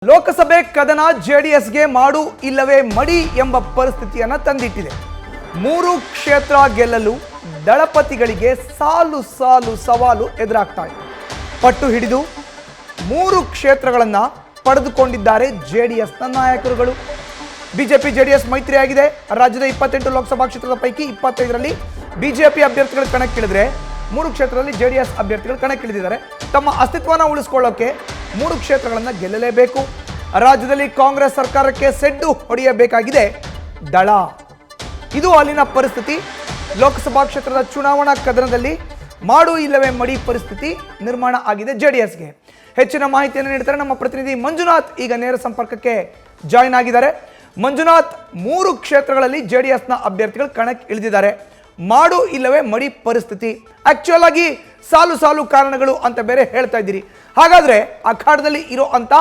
ಲೋಕಸಭೆ ಕದನ ಜೆಡಿಎಸ್ಗೆ ಮಾಡು ಇಲ್ಲವೇ ಮಡಿ ಎಂಬ ಪರಿಸ್ಥಿತಿಯನ್ನು ತಂದಿಟ್ಟಿದೆ. 3 ಕ್ಷೇತ್ರ ಗೆಲ್ಲಲು ದಳಪತಿಗಳಿಗೆ ಸಾಲು ಸಾಲು ಸವಾಲು ಎದುರಾಗ್ತಾ ಇದೆ. ಪಟ್ಟು ಹಿಡಿದು 3 ಕ್ಷೇತ್ರಗಳನ್ನು ಪಡೆದುಕೊಂಡಿದ್ದಾರೆ ಜೆಡಿಎಸ್ನ ನಾಯಕರುಗಳು. ಬಿಜೆಪಿ ಜೆಡಿಎಸ್ ಮೈತ್ರಿಯಾಗಿದೆ. ರಾಜ್ಯದ 28 ಲೋಕಸಭಾ ಕ್ಷೇತ್ರದ ಪೈಕಿ 25ರಲ್ಲಿ ಬಿಜೆಪಿ ಅಭ್ಯರ್ಥಿಗಳು ಕಣಕ್ಕಿಳಿದ್ರೆ 3 ಕ್ಷೇತ್ರದಲ್ಲಿ ಜೆಡಿಎಸ್ ಅಭ್ಯರ್ಥಿಗಳು ಕಣಕ್ಕಿಳಿದಿದ್ದಾರೆ. ತಮ್ಮ ಅಸ್ತಿತ್ವವನ್ನು ಉಳಿಸಿಕೊಳ್ಳೋಕೆ 3 ಕ್ಷೇತ್ರಗಳನ್ನು ಗೆಲ್ಲಲೇಬೇಕು. ರಾಜ್ಯದಲ್ಲಿ ಕಾಂಗ್ರೆಸ್ ಸರ್ಕಾರಕ್ಕೆ ಸೆಡ್ಡು ಹೊಡೆಯಬೇಕಾಗಿದೆ ದಳ. ಇದು ಅಲ್ಲಿನ ಪರಿಸ್ಥಿತಿ. ಲೋಕಸಭಾ ಕ್ಷೇತ್ರದ ಚುನಾವಣಾ ಕದನದಲ್ಲಿ ಮಾಡು ಇಲ್ಲವೇ ಮಡಿ ಪರಿಸ್ಥಿತಿ ನಿರ್ಮಾಣ ಆಗಿದೆ ಜೆಡಿಎಸ್ಗೆ. ಹೆಚ್ಚಿನ ಮಾಹಿತಿಯನ್ನು ನೀಡ್ತಾರೆ ನಮ್ಮ ಪ್ರತಿನಿಧಿ ಮಂಜುನಾಥ್. ಈಗ ನೇರ ಸಂಪರ್ಕಕ್ಕೆ ಜಾಯಿನ್ ಆಗಿದ್ದಾರೆ. ಮಂಜುನಾಥ್, 3 ಕ್ಷೇತ್ರಗಳಲ್ಲಿ ಜೆಡಿಎಸ್ನ ಅಭ್ಯರ್ಥಿಗಳು ಕಣಕ್ಕೆ ಇಳಿದಿದ್ದಾರೆ. ಮಾಡು ಇಲ್ಲವೇ ಮಡಿ ಪರಿಸ್ಥಿತಿ, ಆಕ್ಚುಯಲ್ ಆಗಿ ಸಾಲು ಸಾಲು ಕಾರಣಗಳು ಅಂತ ಬೇರೆ ಹೇಳ್ತಾ ಇದ್ದೀರಿ. ಹಾಗಾದ್ರೆ ಅಖಾಡದಲ್ಲಿ ಇರೋ ಅಂತ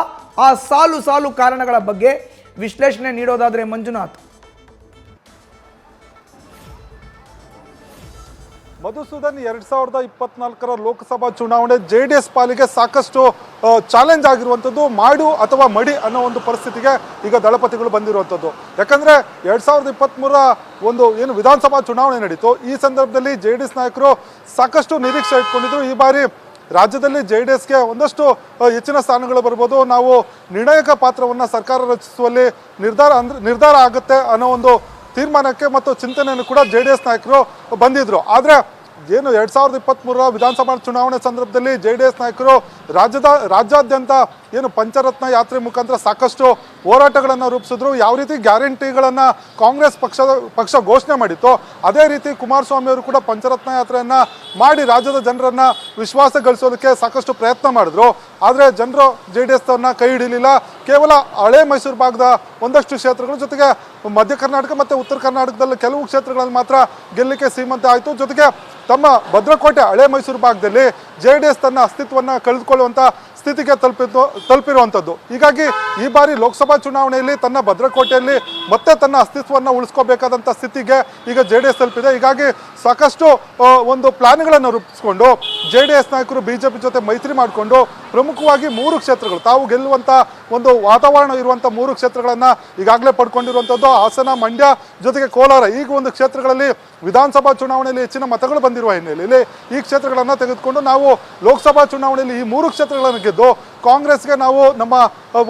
ಆ ಸಾಲು ಸಾಲು ಕಾರಣಗಳ ಬಗ್ಗೆ ವಿಶ್ಲೇಷಣೆ ನೀಡೋದಾದ್ರೆ ಮಂಜುನಾಥ್. ಮಧುಸೂದನ್, 2024ರ ಲೋಕಸಭಾ ಚುನಾವಣೆ ಜೆಡಿಎಸ್ ಪಾಲಿಗೆ ಸಾಕಷ್ಟು ಚಾಲೆಂಜ್ ಆಗಿರುವಂಥದ್ದು. ಮಾಡು ಅಥವಾ ಮಡಿ ಅನ್ನೋ ಒಂದು ಪರಿಸ್ಥಿತಿಗೆ ಈಗ ದಳಪತಿಗಳು ಬಂದಿರುವಂಥದ್ದು. ಯಾಕಂದ್ರೆ 2023ರ ಏನು ವಿಧಾನಸಭಾ ಚುನಾವಣೆ ನಡೀತು. ಈ ಸಂದರ್ಭದಲ್ಲಿ ಜೆಡಿಎಸ್ ನಾಯಕರು ಸಾಕಷ್ಟು ನಿರೀಕ್ಷೆ ಇಟ್ಕೊಂಡಿದ್ರು. ಈ ಬಾರಿ ರಾಜ್ಯದಲ್ಲಿ ಜೆಡಿಎಸ್ಗೆ ಒಂದಷ್ಟು ಹೆಚ್ಚಿನ ಸ್ಥಾನಗಳು ಬರ್ಬೋದು, ನಾವು ನಿರ್ಣಾಯಕ ಪಾತ್ರವನ್ನು ಸರ್ಕಾರ ರಚಿಸುವಲ್ಲಿ ನಿರ್ಧಾರ ಆಗುತ್ತೆ ಅನ್ನೋ ಒಂದು ತೀರ್ಮಾನಕ್ಕೆ ಮತ್ತು ಚಿಂತನೆಯನ್ನು ಕೂಡ ಜೆಡಿಎಸ್ ನಾಯಕರು ಬಂದಿದ್ರು. ಆದರೆ ಏನು 2023ರ ವಿಧಾನಸಭಾ ಚುನಾವಣೆ ಸಂದರ್ಭದಲ್ಲಿ ಜೆಡಿಎಸ್ ನಾಯಕರು ರಾಜ್ಯಾದ್ಯಂತ ಏನು ಪಂಚರತ್ನ ಯಾತ್ರೆ ಮುಖಾಂತರ ಸಾಕಷ್ಟು ಹೋರಾಟಗಳನ್ನು ರೂಪಿಸಿದ್ರು. ಯಾವ ರೀತಿ ಗ್ಯಾರಂಟಿಗಳನ್ನು ಕಾಂಗ್ರೆಸ್ ಪಕ್ಷ ಘೋಷಣೆ ಮಾಡಿತ್ತು, ಅದೇ ರೀತಿ ಕುಮಾರಸ್ವಾಮಿ ಅವರು ಕೂಡ ಪಂಚರತ್ನ ಯಾತ್ರೆಯನ್ನು ಮಾಡಿ ರಾಜ್ಯದ ಜನರನ್ನು ವಿಶ್ವಾಸ ಗಳಿಸೋದಕ್ಕೆ ಸಾಕಷ್ಟು ಪ್ರಯತ್ನ ಮಾಡಿದ್ರು. ಆದರೆ ಜನರು ಜೆಡಿಎಸ್ ಅನ್ನ ಕೈ ಹಿಡಿಲಿಲ್ಲ. ಕೇವಲ ಹಳೆ ಮೈಸೂರು ಭಾಗದ ಒಂದಷ್ಟು ಕ್ಷೇತ್ರಗಳ ಜೊತೆಗೆ ಮಧ್ಯ ಕರ್ನಾಟಕ ಮತ್ತು ಉತ್ತರ ಕರ್ನಾಟಕದಲ್ಲಿ ಕೆಲವು ಕ್ಷೇತ್ರಗಳಲ್ಲಿ ಮಾತ್ರ ಗೆಲ್ಲಲಿಕ್ಕೆ ಸೀಮಿತ ಆಯಿತು. ಜೊತೆಗೆ ತಮ್ಮ ಭದ್ರಕೋಟೆ ಹಳೆ ಮೈಸೂರು ಭಾಗದಲ್ಲಿ ಜೆಡಿಎಸ್ ತನ್ನ ಅಸ್ತಿತ್ವವನ್ನು ಕಳೆದುಕೊಳ್ಳುವಂಥ ಸ್ಥಿತಿಗೆ ತಲುಪಿರುವಂಥದ್ದು. ಹೀಗಾಗಿ ಈ ಬಾರಿ ಲೋಕಸಭಾ ಚುನಾವಣೆಯಲ್ಲಿ ತನ್ನ ಭದ್ರಕೋಟೆಯಲ್ಲಿ ಮತ್ತೆ ತನ್ನ ಅಸ್ತಿತ್ವವನ್ನು ಉಳಿಸ್ಕೋಬೇಕಾದಂಥ ಸ್ಥಿತಿಗೆ ಈಗ ಜೆಡಿಎಸ್ ತಲುಪಿದೆ. ಹೀಗಾಗಿ ಸಾಕಷ್ಟು ಒಂದು ಪ್ಲಾನ್ಗಳನ್ನು ರೂಪಿಸ್ಕೊಂಡು ಜೆಡಿಎಸ್ ನಾಯಕರು ಬಿಜೆಪಿ ಜೊತೆ ಮೈತ್ರಿ ಮಾಡಿಕೊಂಡು ಪ್ರಮುಖವಾಗಿ 3 ಕ್ಷೇತ್ರಗಳು ತಾವು ಗೆಲ್ಲುವಂಥ ಒಂದು ವಾತಾವರಣ ಇರುವಂಥ 3 ಕ್ಷೇತ್ರಗಳನ್ನು ಈಗಾಗಲೇ ಪಡ್ಕೊಂಡಿರುವಂಥದ್ದು. ಹಾಸನ, ಮಂಡ್ಯ ಜೊತೆಗೆ ಕೋಲಾರ, ಈಗ ಒಂದು ಕ್ಷೇತ್ರಗಳಲ್ಲಿ ವಿಧಾನಸಭಾ ಚುನಾವಣೆಯಲ್ಲಿ ಹೆಚ್ಚಿನ ಮತಗಳು ಬಂದಿರುವ ಹಿನ್ನೆಲೆಯಲ್ಲಿ ಈ ಕ್ಷೇತ್ರಗಳನ್ನು ತೆಗೆದುಕೊಂಡು ನಾವು ಲೋಕಸಭಾ ಚುನಾವಣೆಯಲ್ಲಿ ಈ 3 ಕ್ಷೇತ್ರಗಳನ್ನು ಗೆದ್ದು ಕಾಂಗ್ರೆಸ್ಗೆ ನಾವು ನಮ್ಮ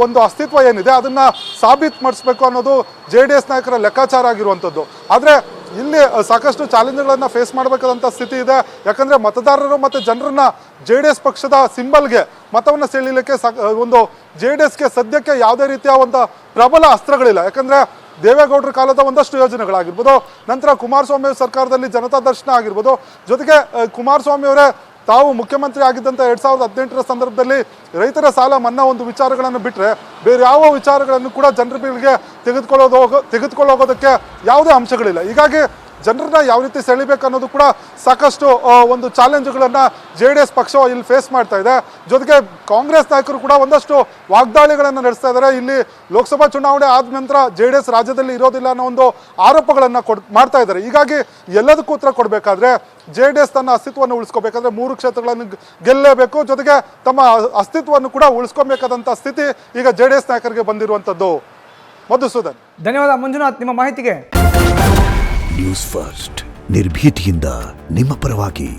ಒಂದು ಅಸ್ತಿತ್ವ ಏನಿದೆ ಅದನ್ನು ಸಾಬೀತು ಮಾಡಿಸ್ಬೇಕು ಅನ್ನೋದು ಜೆಡಿಎಸ್ ನಾಯಕರ ಲೆಕ್ಕಾಚಾರ ಆಗಿರುವಂಥದ್ದು. ಆದರೆ ಇಲ್ಲಿ ಸಾಕಷ್ಟು ಚಾಲೆಂಜ್ಗಳನ್ನು ಫೇಸ್ ಮಾಡಬೇಕಾದಂಥ ಸ್ಥಿತಿ ಇದೆ. ಯಾಕಂದರೆ ಮತದಾರರು ಮತ್ತು ಜನರನ್ನ ಜೆಡಿಎಸ್ ಪಕ್ಷದ ಸಿಂಬಲ್ಗೆ ಮತವನ್ನು ಸೆಳೀಲಿಕ್ಕೆ ಒಂದು ಜೆಡಿಎಸ್ಗೆ ಸದ್ಯಕ್ಕೆ ಯಾವುದೇ ರೀತಿಯ ಒಂದು ಪ್ರಬಲ ಅಸ್ತ್ರಗಳಿಲ್ಲ. ಯಾಕಂದರೆ ದೇವೇಗೌಡರ ಕಾಲದ ಒಂದಷ್ಟು ಯೋಜನೆಗಳಾಗಿರ್ಬೋದು, ನಂತರ ಕುಮಾರಸ್ವಾಮಿ ಸರ್ಕಾರದಲ್ಲಿ ಜನತಾ ದರ್ಶನ ಆಗಿರ್ಬೋದು, ಜೊತೆಗೆ ಕುಮಾರಸ್ವಾಮಿ ಅವರೇ ತಾವು ಮುಖ್ಯಮಂತ್ರಿ ಆಗಿದ್ದಂಥ 2018ರ ಸಂದರ್ಭದಲ್ಲಿ ರೈತರ ಸಾಲ ಮನ್ನಾ ಒಂದು ವಿಚಾರಗಳನ್ನು ಬಿಟ್ಟರೆ ಬೇರೆ ಯಾವ ವಿಚಾರಗಳನ್ನು ಕೂಡ ಜನರ ಬಳಿಗೆ ತೆಗೆದುಕೊಳ್ಳೋಗೋದಕ್ಕೆ ಯಾವುದೇ ಅಂಶಗಳಿಲ್ಲ. ಹೀಗಾಗಿ ಜನರನ್ನ ಯಾವ ರೀತಿ ಸೆಳಿಬೇಕು ಅನ್ನೋದು ಕೂಡ ಸಾಕಷ್ಟು ಒಂದು ಚಾಲೆಂಜ್ಗಳನ್ನು ಜೆಡಿಎಸ್ ಪಕ್ಷ ಇಲ್ಲಿ ಫೇಸ್ ಮಾಡ್ತಾ ಇದೆ. ಜೊತೆಗೆ ಕಾಂಗ್ರೆಸ್ ನಾಯಕರು ಕೂಡ ಒಂದಷ್ಟು ವಾಗ್ದಾಳಿಗಳನ್ನು ನಡೆಸ್ತಾ ಇದ್ದಾರೆ. ಇಲ್ಲಿ ಲೋಕಸಭಾ ಚುನಾವಣೆ ಆದ ನಂತರ ಜೆಡಿಎಸ್ ರಾಜ್ಯದಲ್ಲಿ ಇರೋದಿಲ್ಲ ಅನ್ನೋ ಒಂದು ಆರೋಪಗಳನ್ನು ಮಾಡ್ತಾ ಇದ್ದಾರೆ. ಹೀಗಾಗಿ ಎಲ್ಲದಕ್ಕೂ ಉತ್ತರ ಕೊಡಬೇಕಾದ್ರೆ ಜೆಡಿಎಸ್ ತನ್ನ ಅಸ್ತಿತ್ವವನ್ನು ಉಳಿಸ್ಕೋಬೇಕಾದ್ರೆ 3 ಕ್ಷೇತ್ರಗಳನ್ನು ಗೆಲ್ಲಲೇಬೇಕು. ಜೊತೆಗೆ ತಮ್ಮ ಅಸ್ತಿತ್ವವನ್ನು ಕೂಡ ಉಳಿಸ್ಕೋಬೇಕಾದಂಥ ಸ್ಥಿತಿ ಈಗ ಜೆಡಿಎಸ್ ನಾಯಕರಿಗೆ ಬಂದಿರುವಂಥದ್ದು. ಮಧುಸೂದನ್, ಧನ್ಯವಾದ ಮಂಜುನಾಥ್ ನಿಮ್ಮ ಮಾಹಿತಿಗೆ. ನ್ಯೂಸ್ ಫಸ್ಟ್, ನಿರ್ಭೀತಿಯಿಂದ ನಿಮ್ಮ ಪರವಾಗಿ.